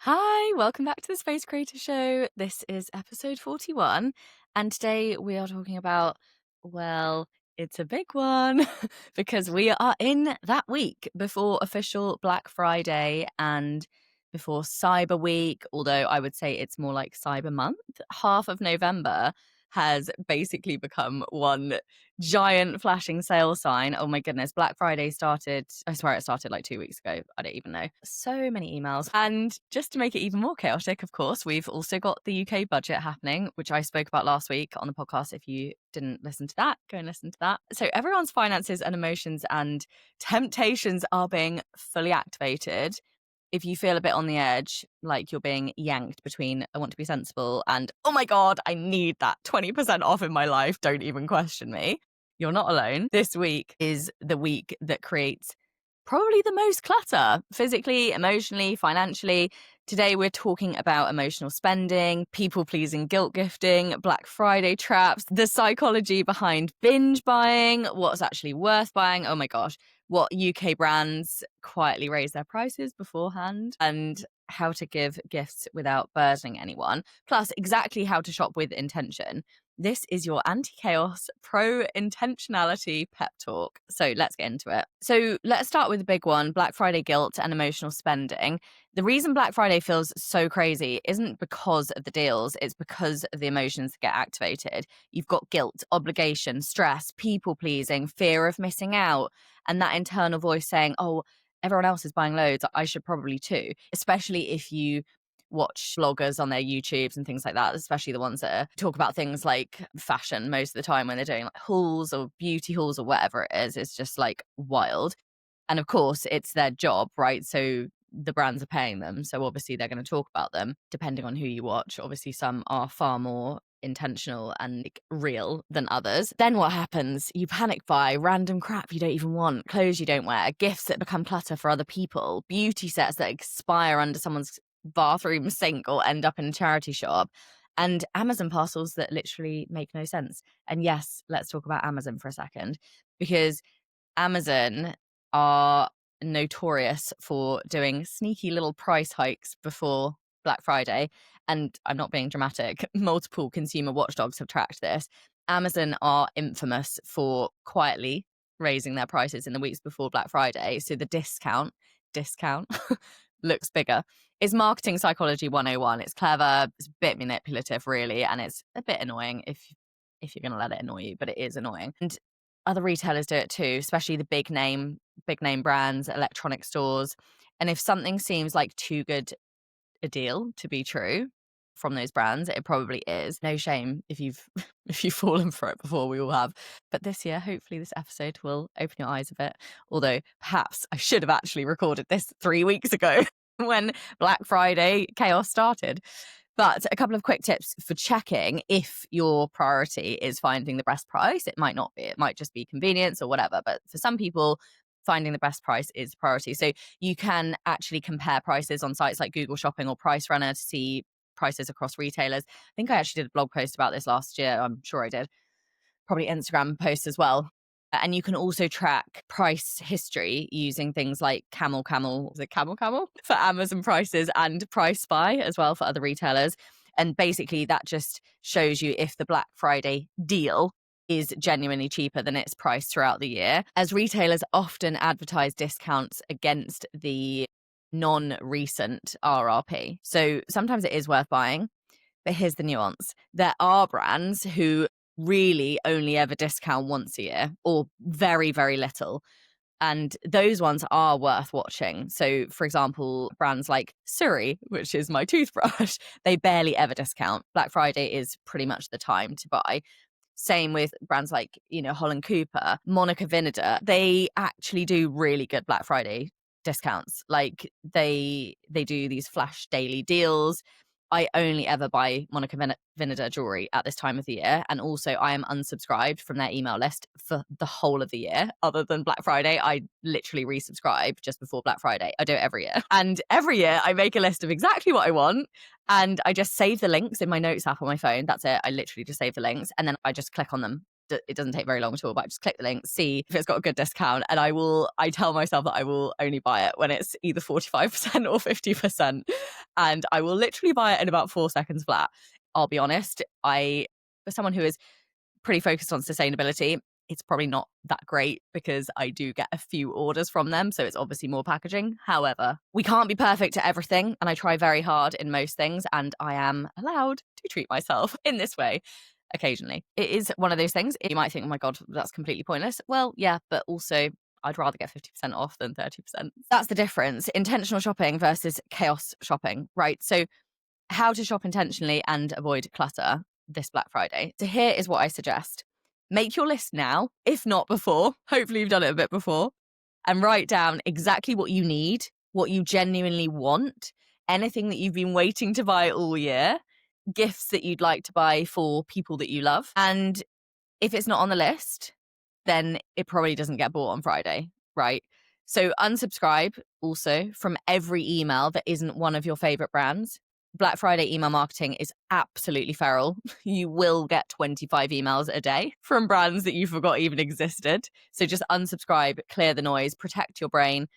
Hi, welcome back to the Space Creator Show. This is episode 41, and today we are talking about, well, it's a big one because we are in that week before official Black Friday and before Cyber Week, although I would say it's more like Cyber Month. Half of November has basically become one giant flashing sale sign. Oh my goodness, Black Friday started, I swear it started like 2 weeks ago. I don't even know. So many emails. And just to make it even more chaotic, of course, we've also got the UK budget happening, which I spoke about last week on the podcast. If you didn't listen to that, go and listen to that. So everyone's finances and emotions and temptations are being fully activated. If you feel a bit on the edge, like you're being yanked between I want to be sensible and, oh my God, I need that 20% off in my life, don't even question me, you're not alone. This week is the week that creates probably the most clutter, physically, emotionally, financially. Today, we're talking about emotional spending, people pleasing guilt gifting, Black Friday traps, the psychology behind binge buying, what's actually worth buying. Oh my gosh, what UK brands quietly raise their prices beforehand, and how to give gifts without burdening anyone, plus exactly how to shop with intention. This is your anti-chaos, pro-intentionality pep talk. So let's get into it. So let's start with the big one, Black Friday guilt and emotional spending. The reason Black Friday feels so crazy isn't because of the deals, it's because of the emotions that get activated. You've got guilt, obligation, stress, people pleasing, fear of missing out, and that internal voice saying, oh, everyone else is buying loads, I should probably too, especially if you watch vloggers on their YouTubes and things like that, especially the ones that talk about things like fashion most of the time when they're doing like hauls or beauty hauls or whatever it is. It's just like wild. And of course, it's their job, right? So the brands are paying them. So obviously they're going to talk about them depending on who you watch. Obviously, some are far more intentional and like, real than others. Then what happens? You panic buy random crap you don't even want, clothes you don't wear, gifts that become clutter for other people, beauty sets that expire under someone's bathroom sink or end up in a charity shop, and Amazon parcels that literally make no sense. And yes, let's talk about Amazon for a second, because Amazon are notorious for doing sneaky little price hikes before Black Friday. And I'm not being dramatic, multiple consumer watchdogs have tracked this. Amazon are infamous for quietly raising their prices in the weeks before Black Friday. So the discount looks bigger. It's marketing psychology 101. It's clever, it's a bit manipulative, really, and it's a bit annoying if you're going to let it annoy you, but it is annoying. And other retailers do it too, especially the big name brands, electronic stores. And if something seems like too good a deal to be true from those brands, it probably is. No shame if you've if you've fallen for it before, we all have. But this year, hopefully this episode will open your eyes a bit. Although perhaps I should have actually recorded this 3 weeks ago when Black Friday chaos started. But a couple of quick tips for checking if your priority is finding the best price. It might not be, it might just be convenience or whatever. But for some people, finding the best price is priority. So you can actually compare prices on sites like Google Shopping or Price Runner to see prices across retailers. I think I actually did a blog post about this last year. I'm sure I did. Probably Instagram posts as well. And you can also track price history using things like Camel, is it Camel for Amazon prices, and Price Spy as well for other retailers. And basically that just shows you if the Black Friday deal is genuinely cheaper than its price throughout the year, as retailers often advertise discounts against the non-recent RRP. So sometimes it is worth buying, but here's the nuance. There are brands who really only ever discount once a year or very, very little. And those ones are worth watching. So, for example, brands like Surrey, which is my toothbrush, they barely ever discount. Black Friday is pretty much the time to buy. Same with brands like, Holland Cooper, Monica Vinader. They actually do really good Black Friday discounts. Like they do these flash daily deals. I only ever buy Monica Vinader jewelry at this time of the year. And also I am unsubscribed from their email list for the whole of the year. Other than Black Friday, I literally resubscribe just before Black Friday. I do it every year. And every year I make a list of exactly what I want. And I just save the links in my notes app on my phone. That's it. I literally just save the links and then I just click on them it doesn't take very long at all, but I just click the link, see if it's got a good discount, and I tell myself that I will only buy it when it's either 45% or 50%. And I will literally buy it in about 4 seconds flat. I'll be honest, for someone who is pretty focused on sustainability, it's probably not that great because I do get a few orders from them. So it's obviously more packaging. However, we can't be perfect at everything. And I try very hard in most things. And I am allowed to treat myself in this way occasionally. It is one of those things. You might think, oh my God, that's completely pointless. Well, yeah, but also I'd rather get 50% off than 30%. That's the difference. Intentional shopping versus chaos shopping, right? So how to shop intentionally and avoid clutter this Black Friday. So here is what I suggest. Make your list now, if not before. Hopefully you've done it a bit before. And write down exactly what you need, what you genuinely want, anything that you've been waiting to buy all year, gifts that you'd like to buy for people that you love. And if it's not on the list, then it probably doesn't get bought on Friday, right? So unsubscribe also from every email that isn't one of your favorite brands. Black Friday email marketing is absolutely feral. You will get 25 emails a day from brands that you forgot even existed. So just unsubscribe, clear the noise, protect your brain,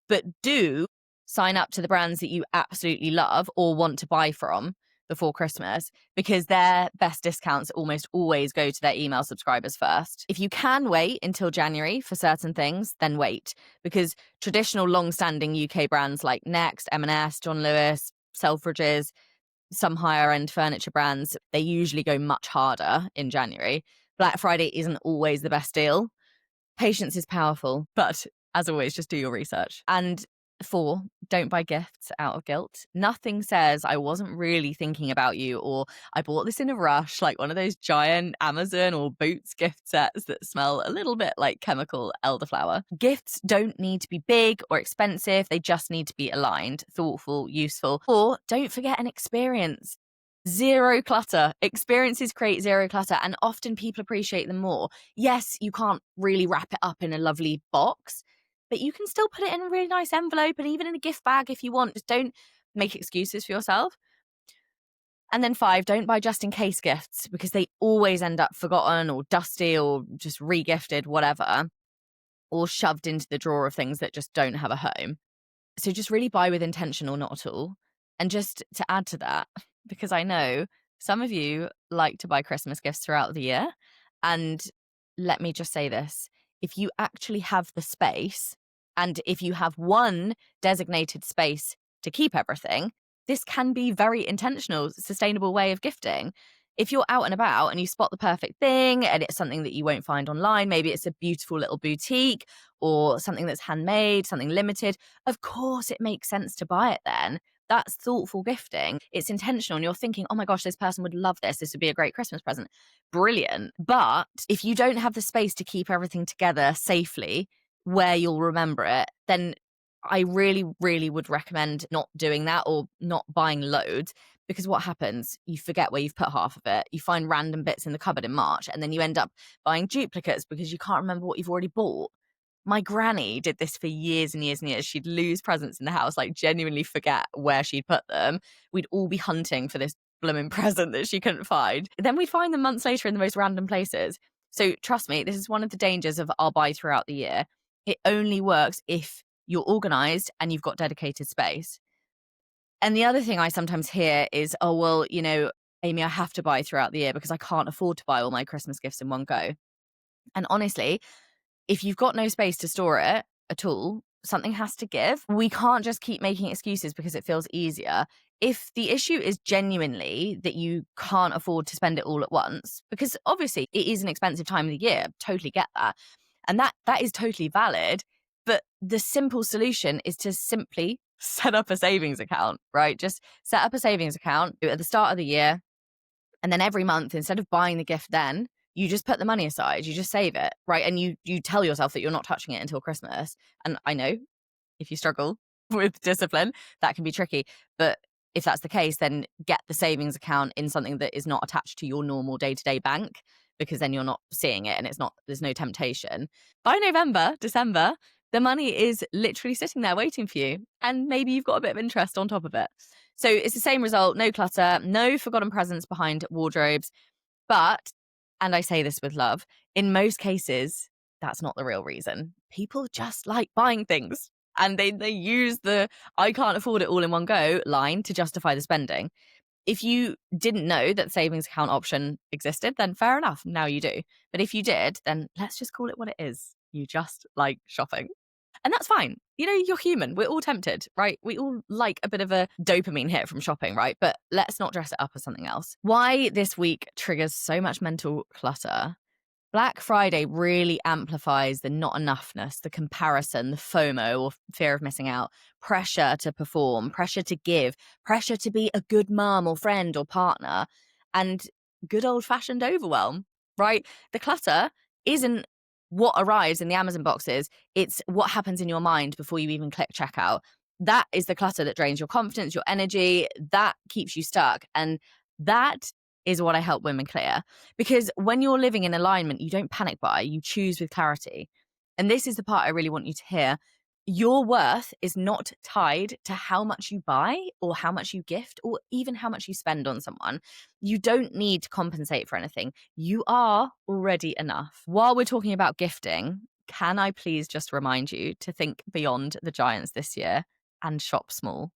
but do sign up to the brands that you absolutely love or want to buy from before Christmas, because their best discounts almost always go to their email subscribers first. If you can wait until January for certain things, then wait, because traditional long-standing UK brands like Next, M&S, John Lewis, Selfridges, some higher end furniture brands, they usually go much harder in January. Black Friday isn't always the best deal. Patience is powerful, but as always, just do your research. And 4, don't buy gifts out of guilt. Nothing says I wasn't really thinking about you, or I bought this in a rush, like one of those giant Amazon or Boots gift sets that smell a little bit like chemical elderflower. Gifts don't need to be big or expensive. They just need to be aligned, thoughtful, useful. Or don't forget an experience. Zero clutter. Experiences create zero clutter, and often people appreciate them more. Yes, you can't really wrap it up in a lovely box, but you can still put it in a really nice envelope and even in a gift bag if you want. Just don't make excuses for yourself. And then 5, don't buy just in case gifts, because they always end up forgotten or dusty or just re-gifted, whatever, or shoved into the drawer of things that just don't have a home. So just really buy with intention or not at all. And just to add to that, because I know some of you like to buy Christmas gifts throughout the year. And let me just say this, if you actually have the space, and if you have one designated space to keep everything, this can be very intentional, sustainable way of gifting. If you're out and about and you spot the perfect thing and it's something that you won't find online, maybe it's a beautiful little boutique or something that's handmade, something limited, of course it makes sense to buy it then. That's thoughtful gifting. It's intentional and you're thinking, oh my gosh, this person would love this. This would be a great Christmas present. Brilliant. But if you don't have the space to keep everything together safely where you'll remember it, then I really, really would recommend not doing that or not buying loads. Because what happens, you forget where you've put half of it. You find random bits in the cupboard in March, and then you end up buying duplicates because you can't remember what you've already bought. My granny did this for years and years and years. She'd lose presents in the house, like genuinely forget where she'd put them. We'd all be hunting for this blooming present that she couldn't find. Then we'd find them months later in the most random places. So trust me, this is one of the dangers of I'll buy throughout the year. It only works if you're organized and you've got dedicated space. And the other thing I sometimes hear is, oh, well, you know, Amy, I have to buy throughout the year because I can't afford to buy all my Christmas gifts in one go. And honestly, if you've got no space to store it at all, something has to give. We can't just keep making excuses because it feels easier. If the issue is genuinely that you can't afford to spend it all at once, because obviously it is an expensive time of the year, totally get that. And that is totally valid. But the simple solution is to simply set up a savings account, right? Just set up a savings account at the start of the year. And then every month, instead of buying the gift then, you just put the money aside, you just save it, right? And you tell yourself that you're not touching it until Christmas. And I know if you struggle with discipline, that can be tricky. But if that's the case, then get the savings account in something that is not attached to your normal day-to-day bank, because then you're not seeing it and there's no temptation. By November, December, the money is literally sitting there waiting for you. And maybe you've got a bit of interest on top of it. So it's the same result, no clutter, no forgotten presents behind wardrobes. But and I say this with love, in most cases, that's not the real reason. People just like buying things. And they use the "I can't afford it all in one go" line to justify the spending. If you didn't know that savings account option existed, then fair enough, now you do. But if you did, then let's just call it what it is. You just like shopping. And that's fine. You know, you're human. We're all tempted, right? We all like a bit of a dopamine hit from shopping, right? But let's not dress it up as something else. Why this week triggers so much mental clutter. Black Friday really amplifies the not enoughness, the comparison, the FOMO or fear of missing out, pressure to perform, pressure to give, pressure to be a good mum or friend or partner, and good old fashioned overwhelm, right? The clutter isn't what arrives in the Amazon boxes, it's what happens in your mind before you even click checkout. That is the clutter that drains your confidence, your energy, that keeps you stuck. And that is what I help women clear. Because when you're living in alignment, you don't panic buy, you choose with clarity. And this is the part I really want you to hear. Your worth is not tied to how much you buy or how much you gift or even how much you spend on someone. You don't need to compensate for anything. You are already enough. While we're talking about gifting, can I please just remind you to think beyond the giants this year and shop small?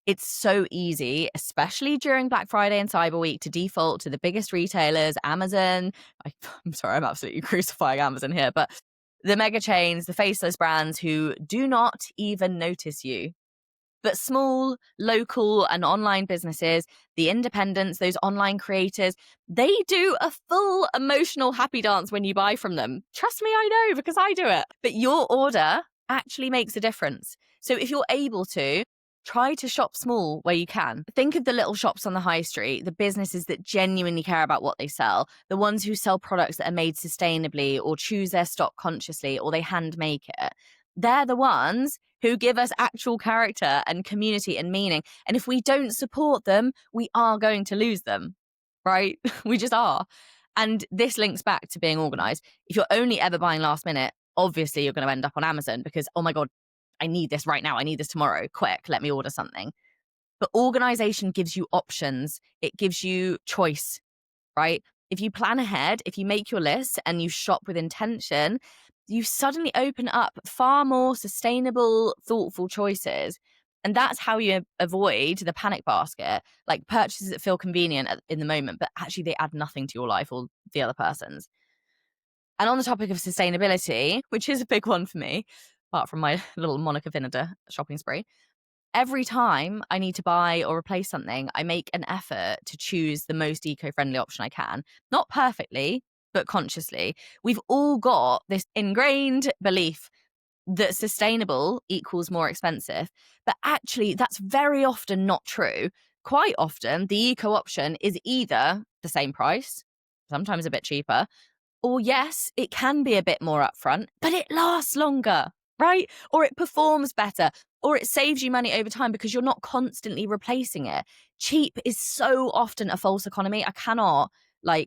It's so easy, especially during Black Friday and Cyber Week, to default to the biggest retailers, Amazon. I'm sorry, I'm absolutely crucifying Amazon here, but the mega chains, the faceless brands who do not even notice you. But small, local, and online businesses, the independents, those online creators, they do a full emotional happy dance when you buy from them. Trust me, I know because I do it. But your order actually makes a difference. So if you're able to, try to shop small where you can. Think of the little shops on the high street, the businesses that genuinely care about what they sell, the ones who sell products that are made sustainably or choose their stock consciously or they hand make it. They're the ones who give us actual character and community and meaning. And if we don't support them, we are going to lose them, right? We just are. And this links back to being organized. If you're only ever buying last minute, obviously you're going to end up on Amazon because, oh my God, I need this right now. I need this tomorrow. Quick, let me order something. But organization gives you options. It gives you choice, right? If you plan ahead, if you make your list and you shop with intention, you suddenly open up far more sustainable, thoughtful choices. And that's how you avoid the panic basket, like purchases that feel convenient in the moment, but actually they add nothing to your life or the other person's. And on the topic of sustainability, which is a big one for me, apart from my little Monica Vinader shopping spree, every time I need to buy or replace something, I make an effort to choose the most eco-friendly option I can. Not perfectly, but consciously. We've all got this ingrained belief that sustainable equals more expensive. But actually, that's very often not true. Quite often, the eco option is either the same price, sometimes a bit cheaper, or yes, it can be a bit more upfront, but it lasts longer, right? Or it performs better, or it saves you money over time because you're not constantly replacing it. Cheap is so often a false economy. I cannot, I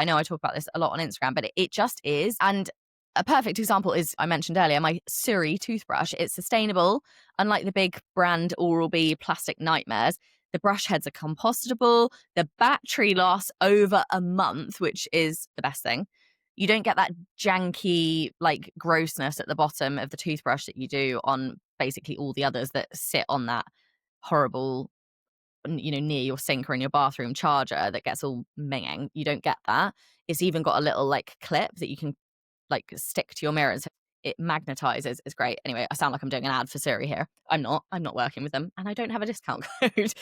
know I talk about this a lot on Instagram, but it just is. And a perfect example is, I mentioned earlier, my Surrey toothbrush. It's sustainable, unlike the big brand Oral-B plastic nightmares. The brush heads are compostable. The battery lasts over a month, which is the best thing. You don't get that janky, grossness at the bottom of the toothbrush that you do on basically all the others that sit on that horrible, near your sink or in your bathroom charger that gets all minging. You don't get that. It's even got a little clip that you can stick to your mirrors. It magnetizes. It's great. Anyway, I sound like I'm doing an ad for Siri here. I'm not working with them and I don't have a discount code.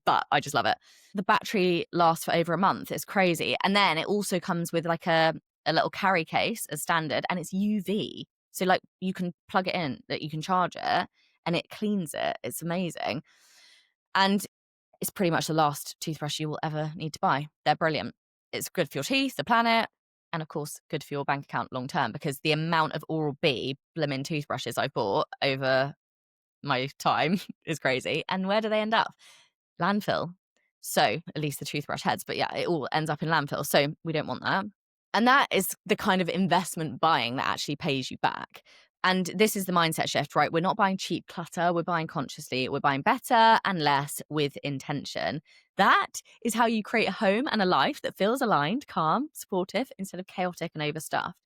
But I just love it. The battery lasts for over a month. It's crazy. And then it also comes with a little carry case as standard, and it's UV. So you can plug it in, that you can charge it and it cleans it. It's amazing. And it's pretty much the last toothbrush you will ever need to buy. They're brilliant. It's good for your teeth, the planet, and of course, good for your bank account long term, because the amount of Oral-B blimmin' toothbrushes I've bought over my time is crazy. And where do they end up? Landfill. So at least the toothbrush heads, but yeah, it all ends up in landfill. So we don't want that. And that is the kind of investment buying that actually pays you back. And this is the mindset shift, right? We're not buying cheap clutter, we're buying consciously, we're buying better and less with intention. That is how you create a home and a life that feels aligned, calm, supportive, instead of chaotic and overstuffed.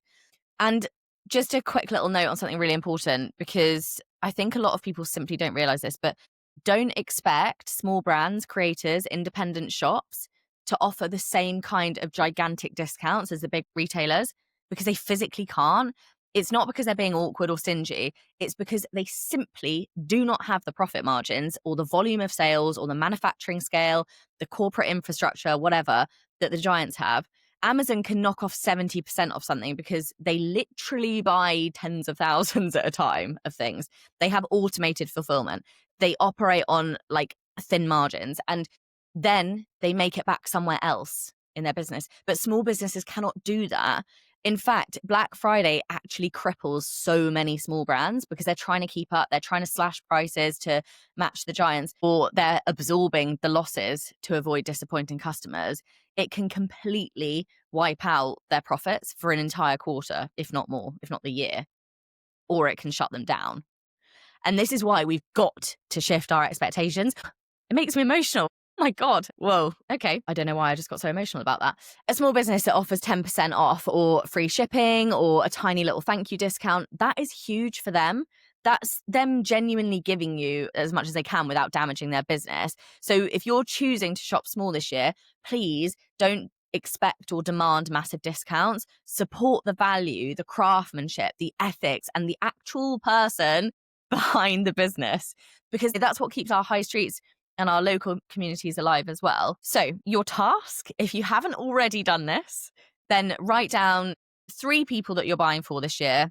And just a quick little note on something really important, because I think a lot of people simply don't realize this, but don't expect small brands, creators, independent shops to offer the same kind of gigantic discounts as the big retailers, because they physically can't. It's not because they're being awkward or stingy. It's because they simply do not have the profit margins or the volume of sales or the manufacturing scale, the corporate infrastructure, whatever, that the giants have. Amazon can knock off 70% off something because they literally buy tens of thousands at a time of things. They have automated fulfillment. They operate on like thin margins, and then they make it back somewhere else in their business. But small businesses cannot do that. In fact, Black Friday actually cripples so many small brands because they're trying to keep up. They're trying to slash prices to match the giants, or they're absorbing the losses to avoid disappointing customers. It can completely wipe out their profits for an entire quarter, if not more, if not the year, or it can shut them down. And this is why we've got to shift our expectations. It makes me emotional. Oh my God. Whoa. Okay. I don't know why I just got so emotional about that. A small business that offers 10% off or free shipping or a tiny little thank you discount, that is huge for them. That's them genuinely giving you as much as they can without damaging their business. So if you're choosing to shop small this year, please don't expect or demand massive discounts. Support the value, the craftsmanship, the ethics, and the actual person behind the business, because that's what keeps our high streets and our local communities alive as well. So your task, if you haven't already done this, then write down 3 people that you're buying for this year,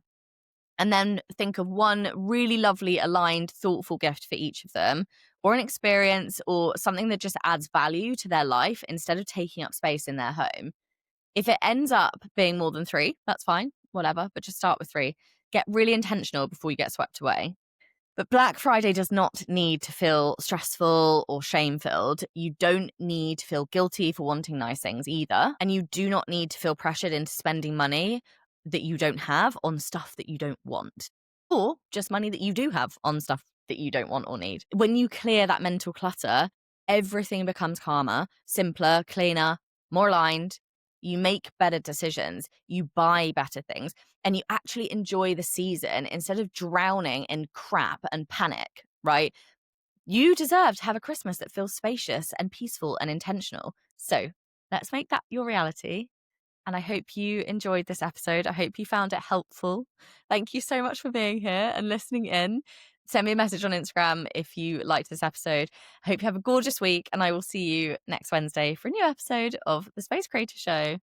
and then think of one really lovely, aligned, thoughtful gift for each of them, or an experience or something that just adds value to their life instead of taking up space in their home. If it ends up being more than 3, that's fine, whatever, but just start with 3. Get really intentional before you get swept away. But Black Friday does not need to feel stressful or shame-filled. You don't need to feel guilty for wanting nice things either. And you do not need to feel pressured into spending money that you don't have on stuff that you don't want, or just money that you do have on stuff that you don't want or need. When you clear that mental clutter, everything becomes calmer, simpler, cleaner, more aligned. You make better decisions, you buy better things, and you actually enjoy the season instead of drowning in crap and panic, right? You deserve to have a Christmas that feels spacious and peaceful and intentional. So let's make that your reality. And I hope you enjoyed this episode. I hope you found it helpful. Thank you so much for being here and listening in. Send me a message on Instagram if you liked this episode. I hope you have a gorgeous week, and I will see you next Wednesday for a new episode of The Space Creator Show.